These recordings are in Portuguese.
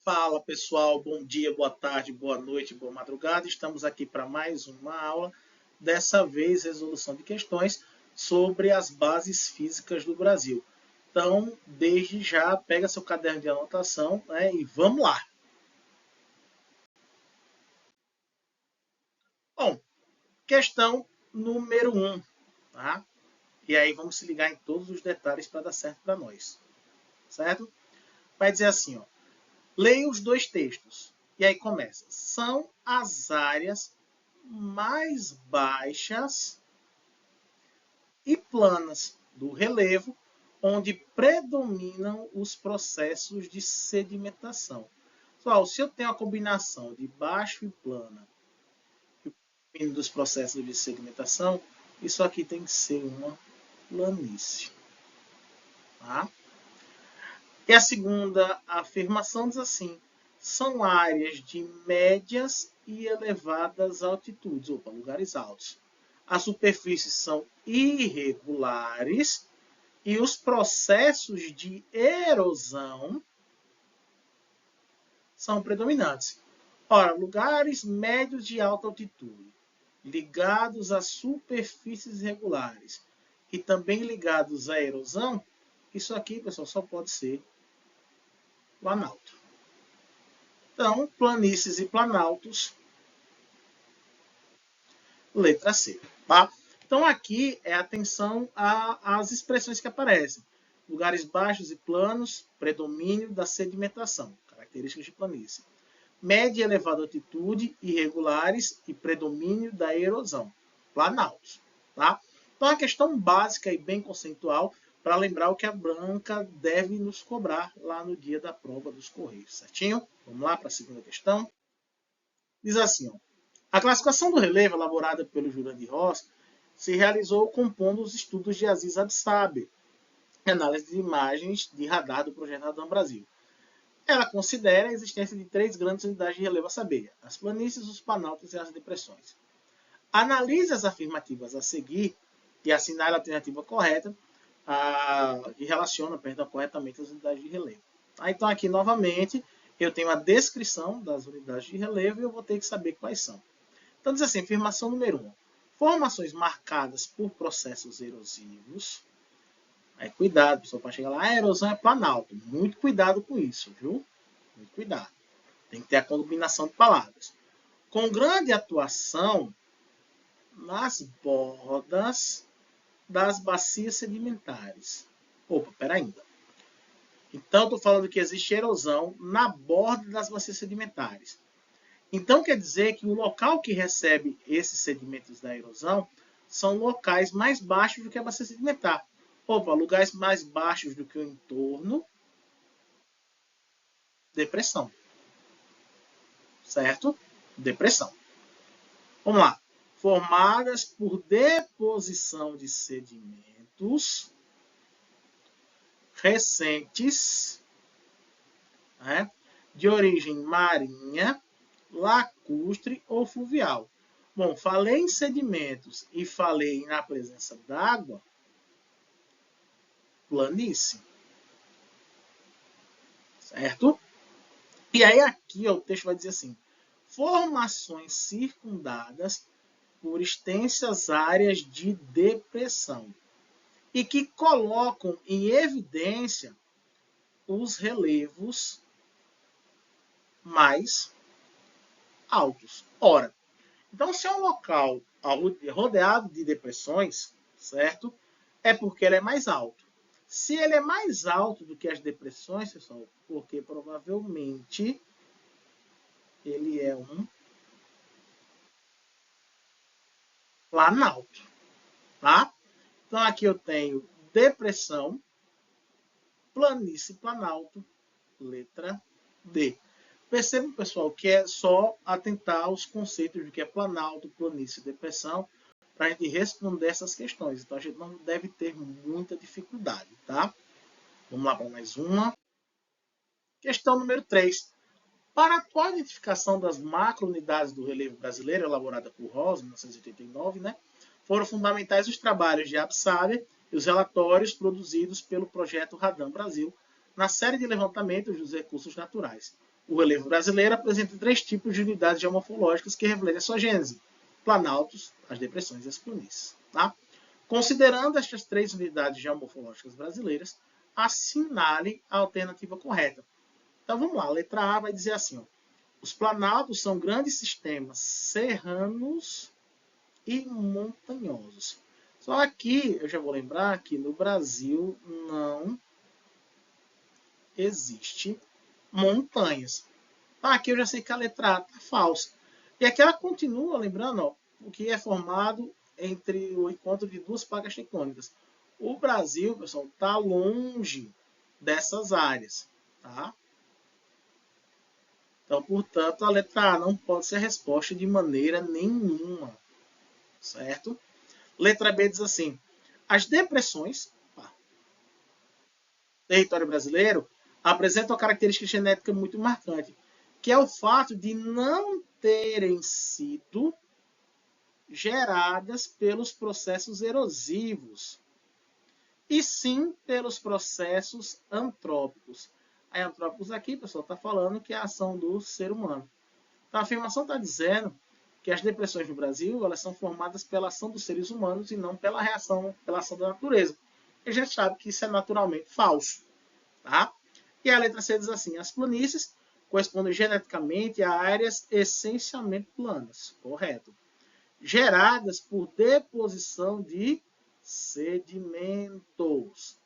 Fala pessoal, bom dia, boa tarde, boa noite, boa madrugada. Estamos aqui para mais uma aula, dessa vez resolução de questões sobre as bases físicas do Brasil. Então, desde já, pega seu caderno de anotação, né, e vamos lá. Bom, questão número 1, tá? E aí vamos se ligar em todos os detalhes para dar certo para nós, certo? Vai dizer assim, ó. Leia os dois textos. E aí começa. São as áreas mais baixas e planas do relevo, onde predominam os processos de sedimentação. Pessoal, se eu tenho a combinação de baixo e plana e dos processos de sedimentação, isso aqui tem que ser uma planície. Tá? E a segunda afirmação diz assim: são áreas de médias e elevadas altitudes, lugares altos. As superfícies são irregulares e os processos de erosão são predominantes. Ora, lugares médios de alta altitude, ligados a superfícies irregulares e também ligados à erosão, isso aqui, pessoal, só pode ser planalto. Então, planícies e planaltos, letra C. Tá? Então, aqui é atenção às expressões que aparecem. Lugares baixos e planos, predomínio da sedimentação, características de planície. Média e elevada altitude, irregulares e predomínio da erosão, planaltos. Tá? Então, a questão básica e bem conceitual para lembrar o que a Branca deve nos cobrar lá no dia da prova dos Correios, certinho? Vamos lá para a segunda questão. Diz assim, ó, a classificação do relevo elaborada pelo Jurandir Ross se realizou compondo os estudos de Aziz Absaber, análise de imagens de radar do projeto Radar Brasil. Ela considera a existência de 3 grandes unidades de relevo a saber, as planícies, os planaltos e as depressões. Analise as afirmativas a seguir e assinale a alternativa correta que relaciona corretamente as unidades de relevo. Então, aqui, novamente, eu tenho a descrição das unidades de relevo e eu vou ter que saber quais são. Então, diz assim, afirmação número 1. Formações marcadas por processos erosivos. Aí, cuidado, pessoal, para chegar lá, a erosão é planalto. Muito cuidado com isso, viu? Muito cuidado. Tem que ter a combinação de palavras. Com grande atuação nas bordas das bacias sedimentares. Peraí. Então, estou falando que existe erosão na borda das bacias sedimentares. Então, quer dizer que o local que recebe esses sedimentos da erosão são locais mais baixos do que a bacia sedimentar. Lugares mais baixos do que o entorno, depressão. Certo? Depressão. Vamos lá. Formadas por deposição de sedimentos recentes, né, de origem marinha, lacustre ou fluvial. Bom, falei em sedimentos e falei na presença d'água, planície. Certo? E aí aqui o texto vai dizer assim, formações circundadas por extensas áreas de depressão e que colocam em evidência os relevos mais altos. Ora, então se é um local rodeado de depressões, certo? É porque ele é mais alto. Se ele é mais alto do que as depressões, pessoal, porque provavelmente ele é um planalto, tá? Então aqui eu tenho depressão, planície, planalto, letra D. Percebam, pessoal, que é só atentar aos conceitos do que é planalto, planície e depressão para a gente responder essas questões. Então, a gente não deve ter muita dificuldade, tá? Vamos lá para mais uma. Questão número 3. Para a atual identificação das macrounidades do relevo brasileiro, elaborada por Ross, em 1989, né, foram fundamentais os trabalhos de Absaber e os relatórios produzidos pelo projeto Radar Brasil, na série de levantamentos dos recursos naturais. O relevo brasileiro apresenta 3 tipos de unidades geomorfológicas que refletem a sua gênese: planaltos, as depressões e as planícies. Tá? Considerando estas 3 unidades geomorfológicas brasileiras, assinale a alternativa correta. Então vamos lá, a letra A vai dizer assim: ó, os planaltos são grandes sistemas serranos e montanhosos. Só aqui eu já vou lembrar que no Brasil não existe montanhas. Aqui eu já sei que a letra A está falsa. E aqui ela continua, lembrando, ó, o que é formado entre o encontro de 2 placas tectônicas. O Brasil, pessoal, está longe dessas áreas. Tá? Então, portanto, a letra A não pode ser a resposta de maneira nenhuma. Certo? Letra B diz assim: as depressões, território brasileiro, apresentam uma característica genética muito marcante, que é o fato de não terem sido geradas pelos processos erosivos, e sim pelos processos antrópicos. Aí, antrópicos aqui, pessoal, está falando que é a ação do ser humano. Então, a afirmação está dizendo que as depressões no Brasil elas são formadas pela ação dos seres humanos e não pela ação da natureza. E a gente sabe que isso é naturalmente falso. Tá? E a letra C diz assim: as planícies correspondem geneticamente a áreas essencialmente planas. Correto. Geradas por deposição de sedimentos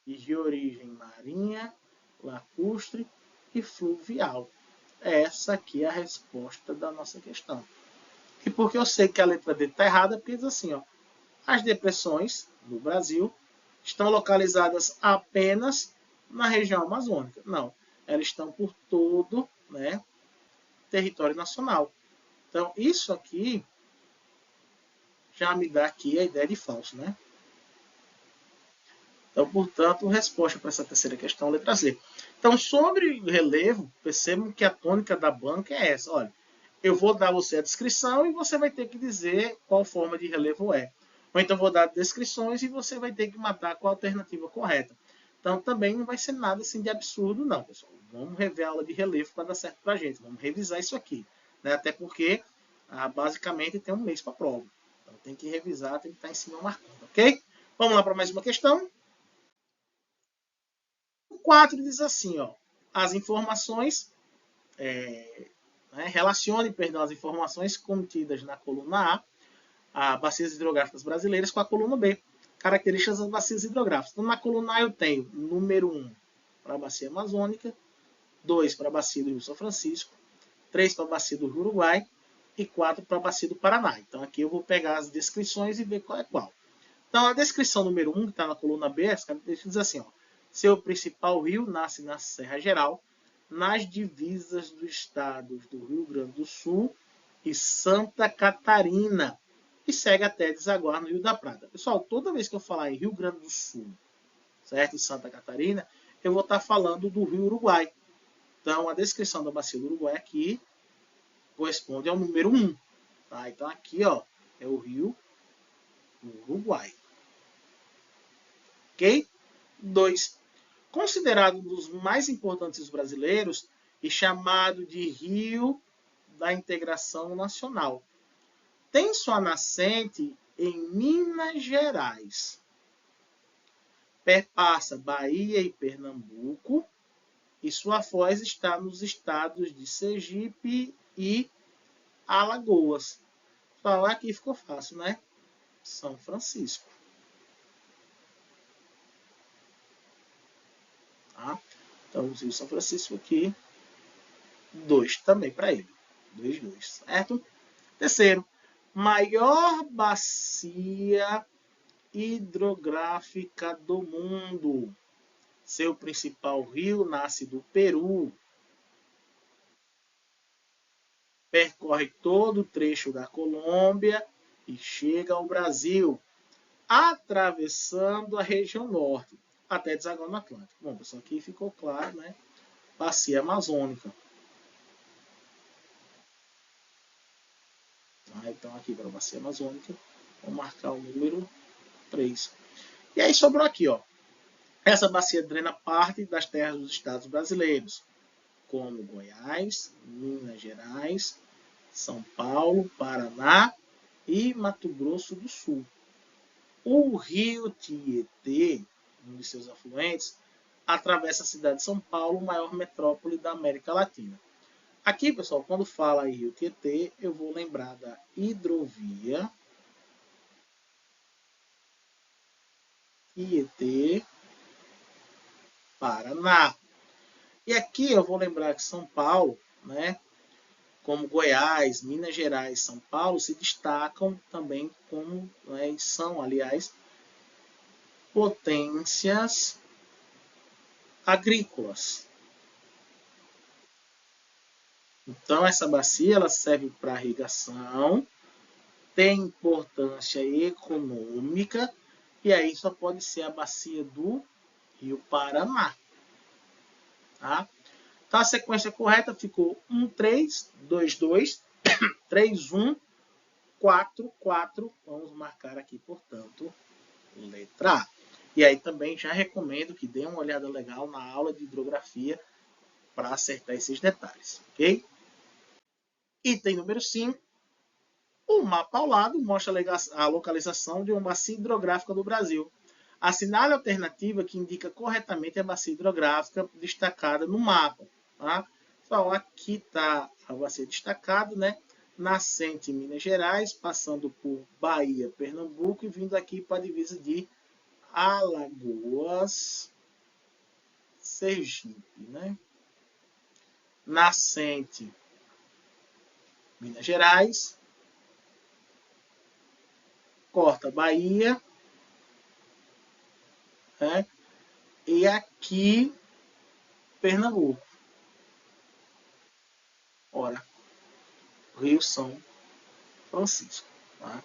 de origem marinha, lacustre e fluvial. Essa aqui é a resposta da nossa questão. E porque eu sei que a letra D está errada, porque diz assim, ó, as depressões no Brasil estão localizadas apenas na região amazônica. Não, elas estão por todo, né, território nacional. Então, isso aqui já me dá aqui a ideia de falso, né? Então, portanto, resposta para essa terceira questão, letra C. Então, sobre relevo, percebam que a tônica da banca é essa. Olha, eu vou dar você a descrição e você vai ter que dizer qual forma de relevo é. Ou então vou dar descrições e você vai ter que matar qual a alternativa correta. Então, também não vai ser nada assim de absurdo, não, pessoal. Vamos rever a aula de relevo para dar certo para a gente. Vamos revisar isso aqui. Né? Até porque, basicamente, tem um mês para a prova. Então, tem que revisar, tem que estar em cima marcando, ok? Vamos lá para mais uma questão. O 4 diz assim, ó, as informações, relacione, perdão, as informações contidas na coluna A, bacias hidrográficas brasileiras, com a coluna B, características das bacias hidrográficas. Então, na coluna A eu tenho número 1 para a bacia amazônica, 2 para a bacia do Rio São Francisco, 3 para a bacia do Rio Uruguai e 4 para a bacia do Paraná. Então, aqui eu vou pegar as descrições e ver qual é qual. Então, a descrição número 1, que está na coluna B, as características diz assim, ó, seu principal rio nasce na Serra Geral, nas divisas dos estados do Rio Grande do Sul e Santa Catarina, e segue até desaguar no Rio da Prata. Pessoal, toda vez que eu falar em Rio Grande do Sul, certo? E Santa Catarina, eu vou estar falando do Rio Uruguai. Então, a descrição da bacia do Uruguai aqui corresponde ao número 1. Tá? Então, aqui ó, é o Rio Uruguai. Ok? 2. Considerado um dos mais importantes brasileiros e chamado de Rio da Integração Nacional. Tem sua nascente em Minas Gerais. Perpassa Bahia e Pernambuco. E sua foz está nos estados de Sergipe e Alagoas. Falar aqui ficou fácil, né? São Francisco. Tá? Então, o São Francisco aqui. 2 também para ele. 2, certo? Terceiro, maior bacia hidrográfica do mundo. Seu principal rio nasce do Peru. Percorre todo o trecho da Colômbia e chega ao Brasil, atravessando a região norte, até desaguar no Atlântico. Bom, pessoal, aqui ficou claro, né? Bacia Amazônica. Então, aqui para a Bacia Amazônica, vou marcar o número 3. E aí sobrou aqui, ó, Essa bacia drena parte das terras dos estados brasileiros, como Goiás, Minas Gerais, São Paulo, Paraná e Mato Grosso do Sul. O rio Tietê, um de seus afluentes, atravessa a cidade de São Paulo, maior metrópole da América Latina. Aqui, pessoal, quando fala em rio Tietê, eu vou lembrar da hidrovia Tietê, Paraná. E aqui eu vou lembrar que São Paulo, né, como Goiás, Minas Gerais, São Paulo, se destacam também como, né, são, aliás, potências agrícolas. Então, essa bacia ela serve para irrigação, tem importância econômica, e aí só pode ser a bacia do Rio Paraná. Tá? Então, a sequência correta ficou 1, 3, 2, 2, 3, 1, 4, 4. Vamos marcar aqui, portanto, letra A. E aí também já recomendo que dê uma olhada legal na aula de hidrografia para acertar esses detalhes, ok? Item número 5. O mapa ao lado mostra a localização de uma bacia hidrográfica do Brasil. Assinale a alternativa que indica corretamente a bacia hidrográfica destacada no mapa. Tá? Então, aqui está a bacia destacada, né? Nascente em Minas Gerais, passando por Bahia, Pernambuco e vindo aqui para a divisa de Alagoas, Sergipe, né? Nascente Minas Gerais, corta Bahia, né? E aqui Pernambuco. Ora, Rio São Francisco. Tá?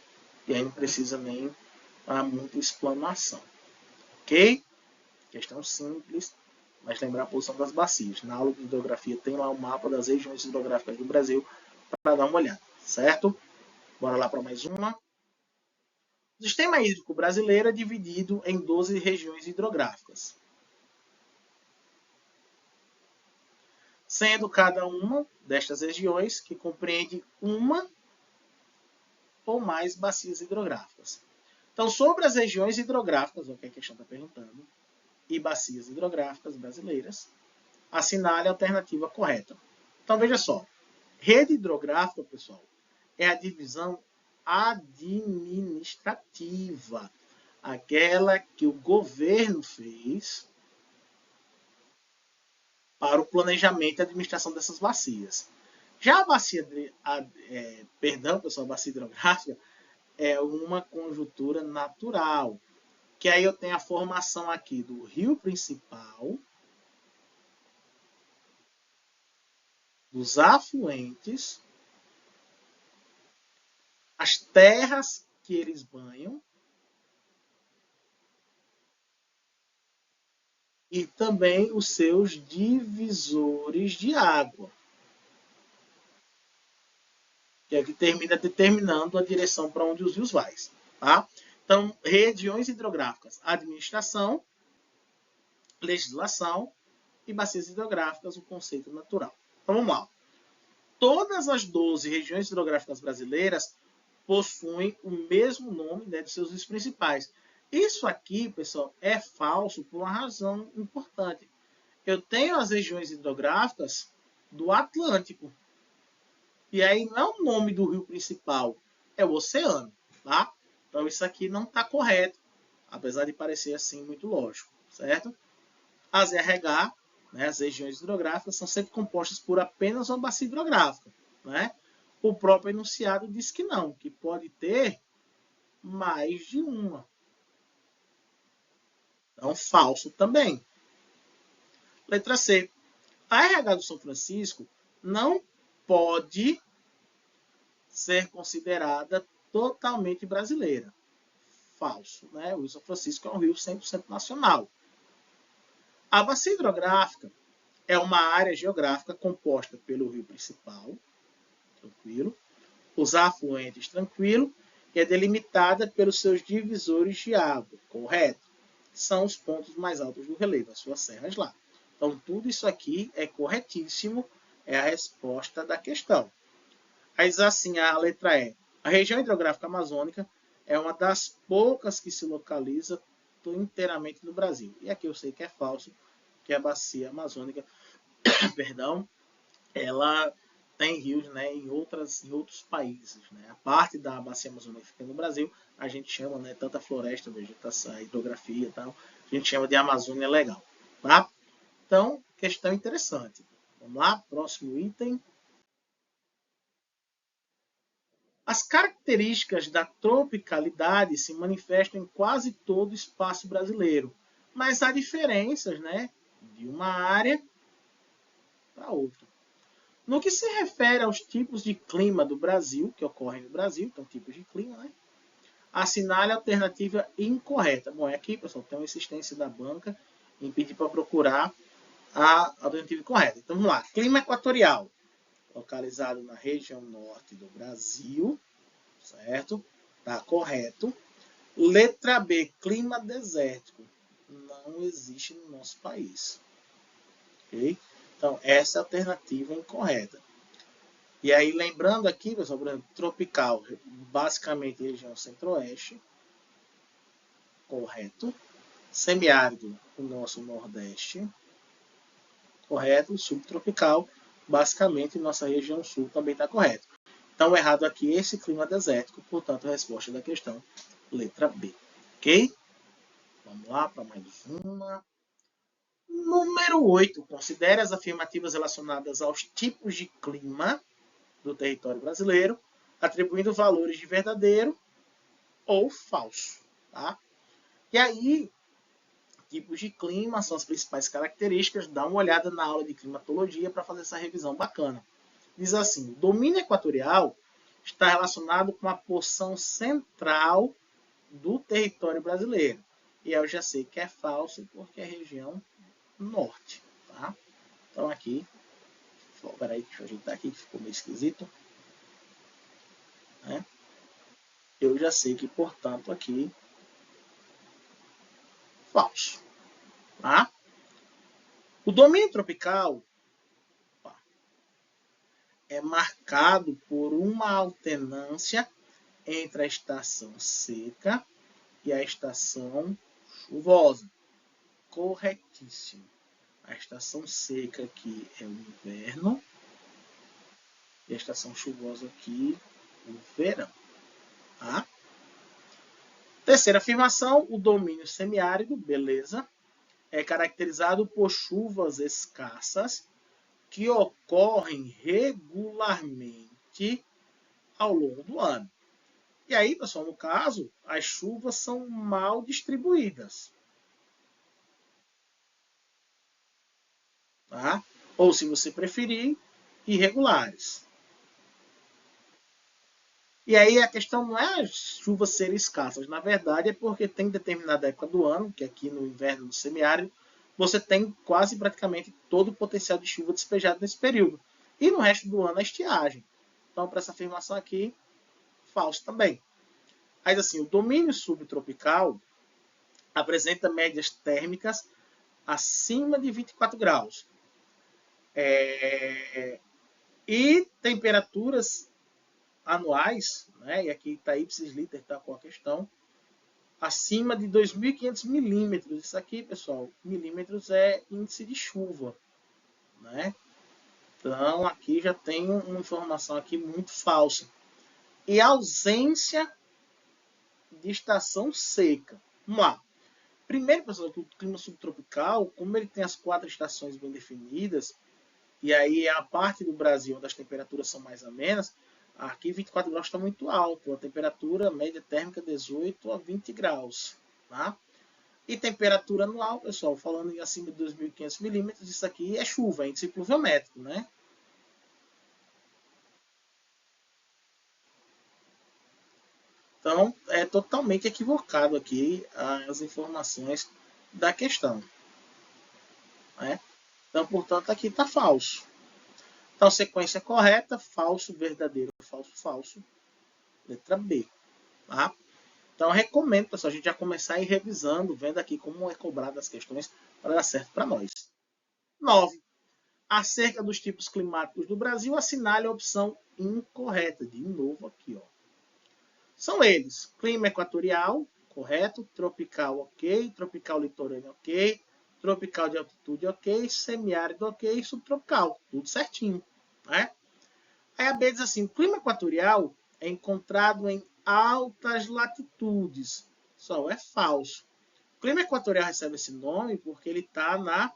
E aí não precisa nem muita explanação. Ok? Questão simples, mas lembrar a posição das bacias. Na aula de hidrografia tem lá o mapa das regiões hidrográficas do Brasil para dar uma olhada, certo? Bora lá para mais uma. O sistema hídrico brasileiro é dividido em 12 regiões hidrográficas, sendo cada uma destas regiões que compreende uma ou mais bacias hidrográficas. Então, sobre as regiões hidrográficas, o que a questão está perguntando, e bacias hidrográficas brasileiras, assinale a alternativa correta. Então, veja só. Rede hidrográfica, pessoal, é a divisão administrativa, aquela que o governo fez para o planejamento e administração dessas bacias. Já a bacia, pessoal, a bacia hidrográfica é uma conjuntura natural, que aí eu tenho a formação aqui do rio principal, dos afluentes, as terras que eles banham e também os seus divisores de água, que é o que termina determinando a direção para onde os rios vão. Tá? Então, regiões hidrográficas, administração, legislação e bacias hidrográficas, o conceito natural. Então, vamos lá. Todas as 12 regiões hidrográficas brasileiras possuem o mesmo nome, né, de seus rios principais. Isso aqui, pessoal, é falso por uma razão importante. Eu tenho as regiões hidrográficas do Atlântico. E aí não é o nome do rio principal, é o oceano. Tá? Então isso aqui não está correto, apesar de parecer assim muito lógico, certo? As RH, né, as regiões hidrográficas, são sempre compostas por apenas uma bacia hidrográfica. Né? O próprio enunciado diz que não, que pode ter mais de uma. Então, falso também. Letra C. A RH do São Francisco não pode ser considerada totalmente brasileira. Falso. Né? O São Francisco é um rio 100% nacional. A bacia hidrográfica é uma área geográfica composta pelo rio principal, tranquilo, os afluentes, tranquilo, e é delimitada pelos seus divisores de água, correto? são os pontos mais altos do relevo, as suas serras lá. Então, tudo isso aqui é corretíssimo, é a resposta da questão. Mas assim, a letra E. A região hidrográfica amazônica é uma das poucas que se localiza inteiramente no Brasil. E aqui eu sei que é falso, que a bacia amazônica, perdão, ela tem rios, né, em outros países, né? A parte da bacia amazônica que fica no Brasil, a gente chama, né, tanta floresta, vegetação, hidrografia e tal, a gente chama de Amazônia Legal, tá? Então, questão interessante. Vamos lá, próximo item. As características da tropicalidade se manifestam em quase todo o espaço brasileiro, mas há diferenças, né, de uma área para outra. No que se refere aos tipos de clima do Brasil, que ocorrem no Brasil, então tipos de clima, né, assinale a alternativa incorreta. Bom, aqui, pessoal, tem uma insistência da banca em pedir para procurar a alternativa correta. Então, vamos lá. Clima equatorial, localizado na região norte do Brasil, certo? Tá correto. Letra B, clima desértico. Não existe no nosso país. Ok? Então, essa é a alternativa incorreta. E aí, lembrando aqui, pessoal, por exemplo, tropical, basicamente região centro-oeste, correto. Semiárido, o nosso nordeste, correto. Subtropical, basicamente nossa região sul também está correto. Então, errado aqui esse clima desértico, portanto, a resposta da questão, letra B. Ok? Vamos lá para mais uma. Número 8. Considere as afirmativas relacionadas aos tipos de clima do território brasileiro, atribuindo valores de verdadeiro ou falso. Tá? E aí, tipos de clima são as principais características. Dá uma olhada na aula de climatologia para fazer essa revisão bacana. Diz assim, o domínio equatorial está relacionado com a porção central do território brasileiro. E eu já sei que é falso porque é região norte. Tá? Então aqui, peraí, deixa eu ajeitar aqui que ficou meio esquisito. Né? Eu já sei que, portanto, aqui, falso. Tá? O domínio tropical é marcado por uma alternância entre a estação seca e a estação chuvosa. Corretíssimo. A estação seca aqui é o inverno e a estação chuvosa aqui o verão. Tá? Terceira afirmação, o domínio semiárido, beleza, é caracterizado por chuvas escassas que ocorrem regularmente ao longo do ano. E aí, pessoal, no caso, as chuvas são mal distribuídas. Tá? Ou, se você preferir, irregulares. E aí a questão não é as chuvas serem escassas. Na verdade, é porque tem determinada época do ano, que aqui no inverno, no semiárido, você tem quase praticamente todo o potencial de chuva despejado nesse período. E no resto do ano, a estiagem. Então, para essa afirmação aqui, falso também. Mas assim, o domínio subtropical apresenta médias térmicas acima de 24 graus. E temperaturas anuais, né, e aqui está ipsis liter, está com a questão, acima de 2.500 milímetros. Isso aqui, pessoal, milímetros é índice de chuva. Né? Então, aqui já tem uma informação aqui muito falsa. E ausência de estação seca. Vamos lá. Primeiro, pessoal, que o clima subtropical, como ele tem as 4 estações bem definidas, e aí é a parte do Brasil onde as temperaturas são mais amenas, aqui 24 graus está muito alto, a temperatura média térmica 18 a 20 graus. Tá? E temperatura anual, pessoal, falando em acima de 2.500 milímetros, isso aqui é chuva, é índice pluviométrico, né? Então, é totalmente equivocado aqui as informações da questão. Né? Então, portanto, aqui está falso. Então, sequência correta, falso, verdadeiro, falso, falso. Letra B. Tá? Então, eu recomendo, pessoal, a gente já começar a ir revisando, vendo aqui como é cobrado as questões para dar certo para nós. 9. Acerca dos tipos climáticos do Brasil, assinale a opção incorreta. De novo aqui, ó. São eles: clima equatorial, correto, tropical, ok, tropical litorâneo, ok, tropical de altitude, ok, semiárido, ok, subtropical, tudo certinho, né? Aí a B diz assim: o clima equatorial é encontrado em altas latitudes. Só é falso. O clima equatorial recebe esse nome porque ele está na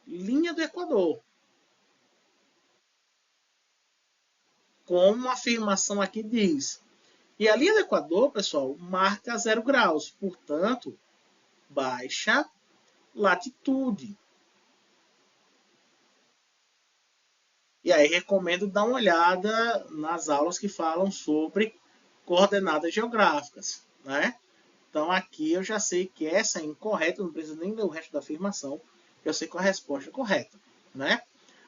linha do Equador. Como a afirmação aqui diz. E a linha do Equador, pessoal, marca 0 graus. Portanto, baixa latitude. E aí recomendo dar uma olhada nas aulas que falam sobre coordenadas geográficas, né? Então aqui eu já sei que essa é incorreta, não preciso nem ler o resto da afirmação, eu sei qual é a resposta correta, né?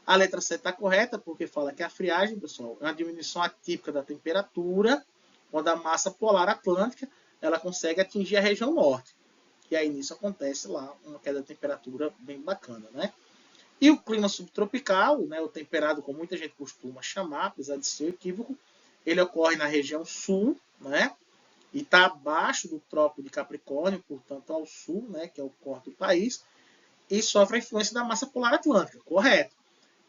A letra C está correta porque fala que a friagem, pessoal, é uma diminuição atípica da temperatura quando a massa polar atlântica ela consegue atingir a região norte. E aí nisso acontece lá uma queda de temperatura bem bacana, né? E o clima subtropical, né, o temperado, como muita gente costuma chamar, apesar de ser equívoco, ele ocorre na região sul, né? E está abaixo do Trópico de Capricórnio, portanto ao sul, né, que é o corte do país, e sofre a influência da massa polar atlântica, correto?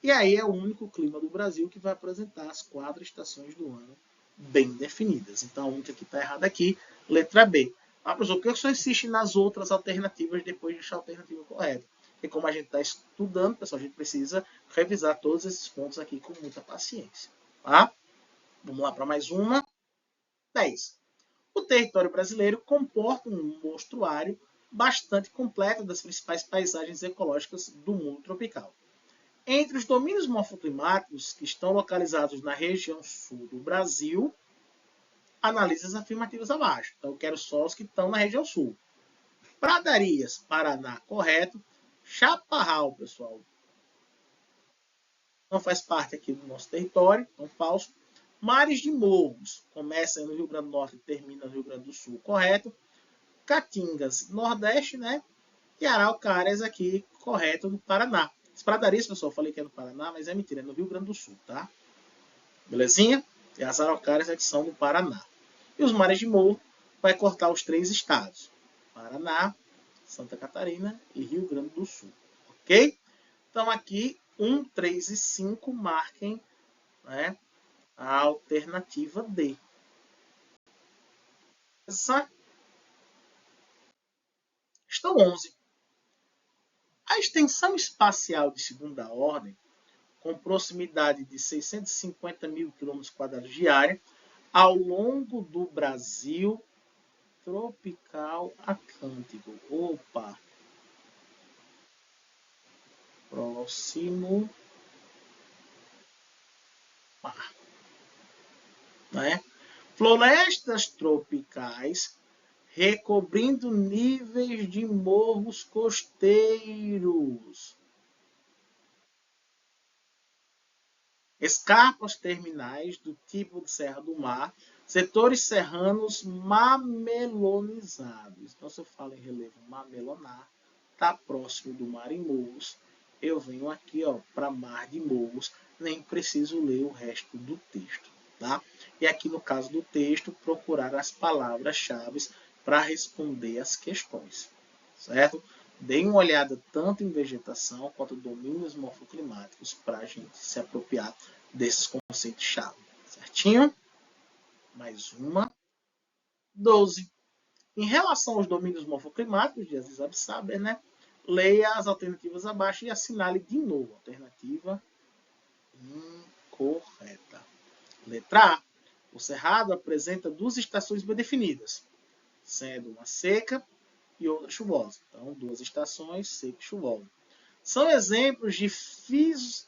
E aí é o único clima do Brasil que vai apresentar as 4 estações do ano bem definidas. Então a única que está errada aqui, letra B. Ah, professor, por que você insiste nas outras alternativas depois de deixar a alternativa correta? Porque como a gente está estudando, pessoal, a gente precisa revisar todos esses pontos aqui com muita paciência. Tá? Vamos lá para mais uma. 10. O território brasileiro comporta um mostruário bastante completo das principais paisagens ecológicas do mundo tropical. Entre os domínios morfoclimáticos que estão localizados na região sul do Brasil, analise as afirmativas abaixo. Então, eu quero só os que estão na região sul. Pradarias, Paraná, correto. Chaparral, pessoal, não faz parte aqui do nosso território, então falso. Mares de Morros, começa no Rio Grande do Norte e termina no Rio Grande do Sul, correto. Caatingas, Nordeste, né? E Araucárias aqui, correto, do Paraná. As pradarias, pessoal, eu falei que é no Paraná, mas é mentira, é no Rio Grande do Sul, tá? Belezinha? E as araucárias é que são do Paraná. E os mares de morro vai cortar os 3 estados: Paraná, Santa Catarina e Rio Grande do Sul. Ok? Então aqui 1, 3 e 5 marquem, né, a alternativa D. Questão 11. A extensão espacial de segunda ordem, com proximidade de 650 mil km² de área, ao longo do Brasil tropical atlântico. Opa! Próximo mar. Né? Florestas tropicais recobrindo níveis de morros costeiros. Escarpas terminais do tipo de Serra do Mar, setores serranos mamelonizados. Então, se eu falo em relevo mamelonar, está próximo do mar em morros. Eu venho aqui para mar de morros, nem preciso ler o resto do texto. Tá? E aqui no caso do texto, procurar as palavras-chave para responder as questões. Certo? Deem uma olhada tanto em vegetação quanto domínios morfoclimáticos para a gente se apropriar desses conceitos-chave. Certinho? Mais uma. 12. Em relação aos domínios morfoclimáticos, de Aziz Absaber, né? Leia as alternativas abaixo e assinale de novo. Alternativa incorreta. Letra A. O Cerrado apresenta 2 estações bem definidas, sendo uma seca e outra chuvosa. Então, 2 estações, seca e chuvosa. São exemplos de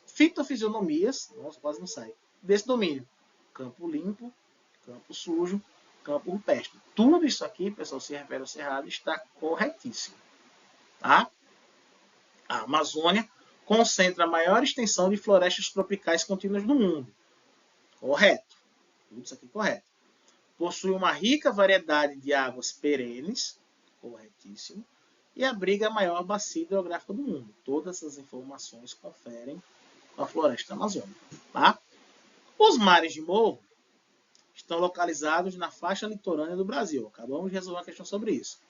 fitofisionomias, nossa, quase não sai, desse domínio. Campo limpo, campo sujo, campo rupestre. Tudo isso aqui, pessoal, se refere ao Cerrado, está corretíssimo. Tá? A Amazônia concentra a maior extensão de florestas tropicais contínuas do mundo. Correto. Tudo isso aqui correto. Possui uma rica variedade de águas perenes, corretíssimo, e abriga a maior bacia hidrográfica do mundo. Todas essas informações conferem a floresta amazônica. Tá? Os mares de morro estão localizados na faixa litorânea do Brasil. Acabamos de resolver uma questão sobre isso.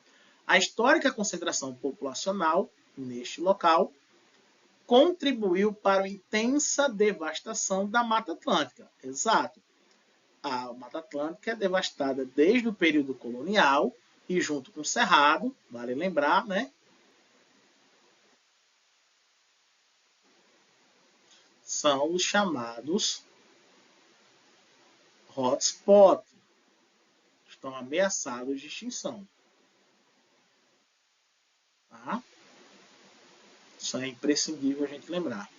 A histórica concentração populacional neste local contribuiu para a intensa devastação da Mata Atlântica. Exato. A Mata Atlântica é devastada desde o período colonial e junto com o Cerrado, vale lembrar, né? São os chamados hotspot. Estão ameaçados de extinção. Tá? Isso é imprescindível a gente lembrar.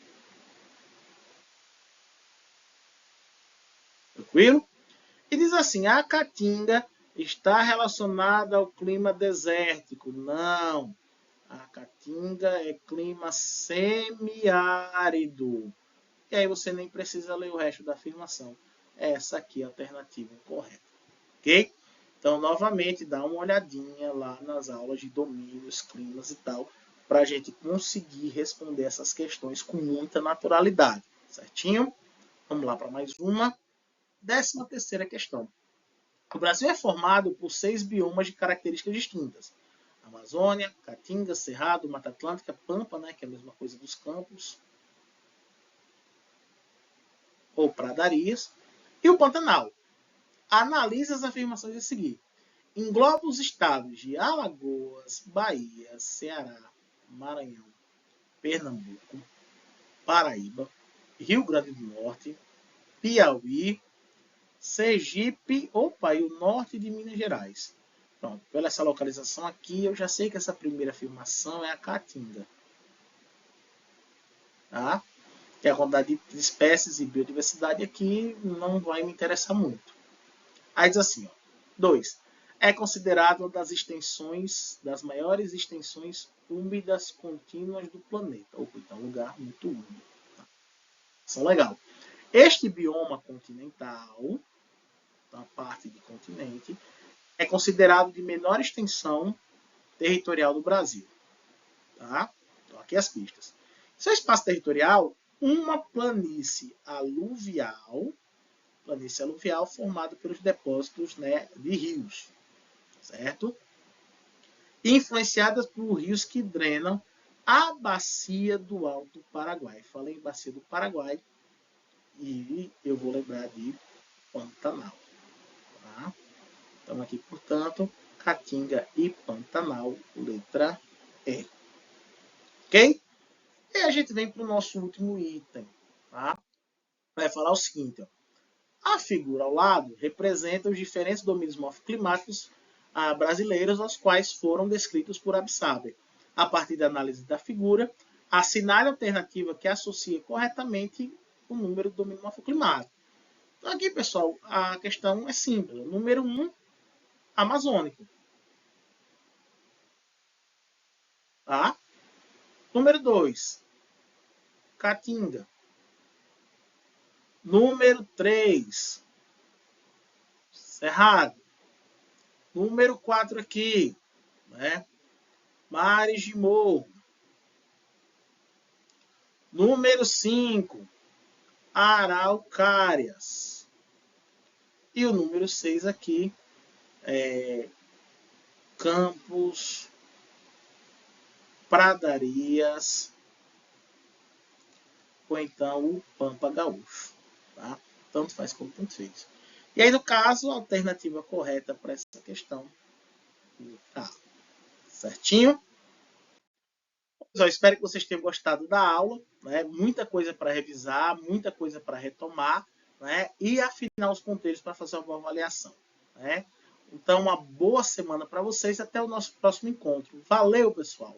Tranquilo? E diz assim, a caatinga está relacionada ao clima desértico. Não. A caatinga é clima semiárido. E aí você nem precisa ler o resto da afirmação. Essa aqui é a alternativa incorreta. Ok? Então, novamente, dá uma olhadinha lá nas aulas de domínios, climas e tal, para a gente conseguir responder essas questões com muita naturalidade. Certinho? Vamos lá para mais uma. 13ª questão. O Brasil é formado por 6 biomas de características distintas. Amazônia, Caatinga, Cerrado, Mata Atlântica, Pampa, né, que é a mesma coisa dos campos, ou pradarias, e o Pantanal. Analise as afirmações a seguir. Engloba os estados de Alagoas, Bahia, Ceará, Maranhão, Pernambuco, Paraíba, Rio Grande do Norte, Piauí, Sergipe, e o norte de Minas Gerais. Pronto, pela essa localização aqui, eu já sei que essa primeira afirmação é a Caatinga. Tá? Que a quantidade de espécies e biodiversidade aqui não vai me interessar muito. Aí diz assim, 2. É considerado uma das maiores extensões úmidas contínuas do planeta. Opa, então é um lugar muito úmido. Tá? Isso é legal. Este bioma continental, a parte de continente, é considerado de menor extensão territorial do Brasil. Tá? Então, aqui as pistas. Seu espaço territorial, uma planície aluvial formada pelos depósitos, né, de rios, certo? Influenciadas por rios que drenam a bacia do Alto Paraguai. Falei em bacia do Paraguai e eu vou lembrar de Pantanal. Tá? Então aqui, portanto, Caatinga e Pantanal, letra E. Ok? E a gente vem para o nosso último item. Tá? Vai falar o seguinte, ó. A figura ao lado representa os diferentes domínios morfoclimáticos brasileiros, aos quais foram descritos por Absaber. A partir da análise da figura, assinale a alternativa que associa corretamente o número do domínio morfoclimático. Então aqui, pessoal, a questão é simples. O número 1, amazônico. Tá? Número 2, Caatinga. Número 3, Cerrado. Número 4 aqui, né? Mares de morro. Número 5, araucárias. E o número 6 aqui é campos, pradarias, ou então o pampa gaúcho. Tá? Tanto faz como tanto fez. E aí, no caso, a alternativa correta para essa questão tá certinho? Eu espero que vocês tenham gostado da aula. Né? Muita coisa para revisar, muita coisa para retomar. Né? E afinar os ponteiros para fazer uma boa avaliação. Né? Então, uma boa semana para vocês. Até o nosso próximo encontro. Valeu, pessoal!